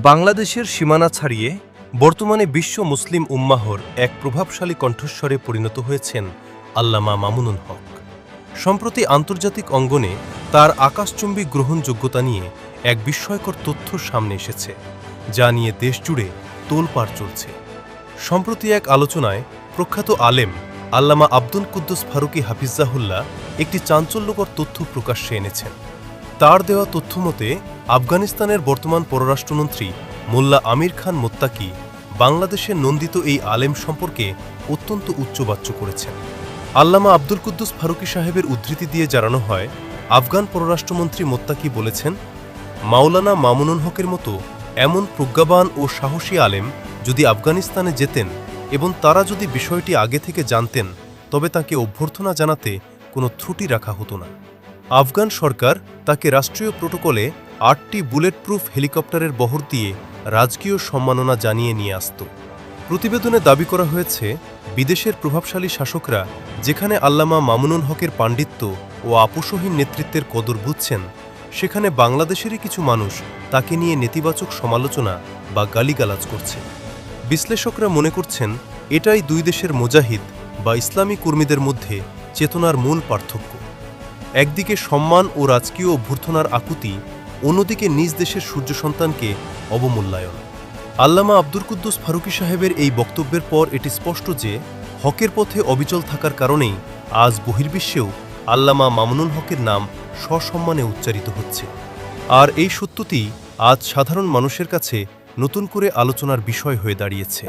বাংলাদেশের সীমানা ছাড়িয়ে বর্তমানে বিশ্ব মুসলিম উম্মাহর এক প্রভাবশালী কণ্ঠস্বরে পরিণত হয়েছেন আল্লামা মামুনুল হক। সম্প্রতি আন্তর্জাতিক অঙ্গনে তার আকাশচুম্বী গ্রহণযোগ্যতা নিয়ে এক বিস্ময়কর তথ্য সামনে এসেছে, যা নিয়ে দেশজুড়ে তোলপাড় চলছে। সম্প্রতি এক আলোচনায় প্রখ্যাত আলেম আল্লামা আব্দুল কুদ্দুস ফারুকী হাফিজাহুল্লাহ একটি চাঞ্চল্যকর তথ্য প্রকাশ্যে এনেছেন। তার দেওয়া তথ্যমতে আফগানিস্তানের বর্তমান পররাষ্ট্রমন্ত্রী মোল্লা আমির খান মোত্তাকি বাংলাদেশের নন্দিত এই আলেম সম্পর্কে অত্যন্ত উচ্চবাচ্য করেছেন। আল্লামা আব্দুল কুদ্দুস ফারুকী সাহেবের উদ্ধৃতি দিয়ে জানানো হয়, আফগান পররাষ্ট্রমন্ত্রী মোত্তাকি বলেছেন, মাওলানা মামুনুল হকের মতো এমন প্রজ্ঞাবান ও সাহসী আলেম যদি আফগানিস্তানে যেতেন এবং তারা যদি বিষয়টি আগে থেকে জানতেন, তবে তাকে অভ্যর্থনা জানাতে কোনো ত্রুটি রাখা হতো না। আফগান সরকার তাকে রাষ্ট্রীয় প্রোটোকলে ৮টি বুলেট প্রুফ হেলিকপ্টারের বহর দিয়ে রাজকীয় সম্মাননা জানিয়ে নিয়ে আসত। প্রতিবেদনে দাবি করা হয়েছে, বিদেশের প্রভাবশালী শাসকরা যেখানে আল্লামা মামুনুল হকের পাণ্ডিত্য ও আপোষহীন নেতৃত্বের কদর বুঝছেন, সেখানে বাংলাদেশেরই কিছু মানুষ তাকে নিয়ে নেতিবাচক সমালোচনা বা গালিগালাজ করছে। বিশ্লেষকরা মনে করছেন, এটাই দুই দেশের মুজাহিদ বা ইসলামী কর্মীদের মধ্যে চেতনার মূল পার্থক্য। একদিকে সম্মান ও রাজকীয় অভ্যর্থনার আকুতি, অন্যদিকে নিজ দেশের সূর্য সন্তানকে অবমূল্যায়ন। আল্লামা আব্দুল কুদ্দুস ফারুকী সাহেবের এই বক্তব্যের পর এটি স্পষ্ট যে হকের পথে অবিচল থাকার কারণেই আজ বহির্বিশ্বেও আল্লামা মামুনুল হকের নাম সসম্মানে উচ্চারিত হচ্ছে। আর এই সত্যটি আজ সাধারণ মানুষের কাছে নতুন করে আলোচনার বিষয় হয়ে দাঁড়িয়েছে।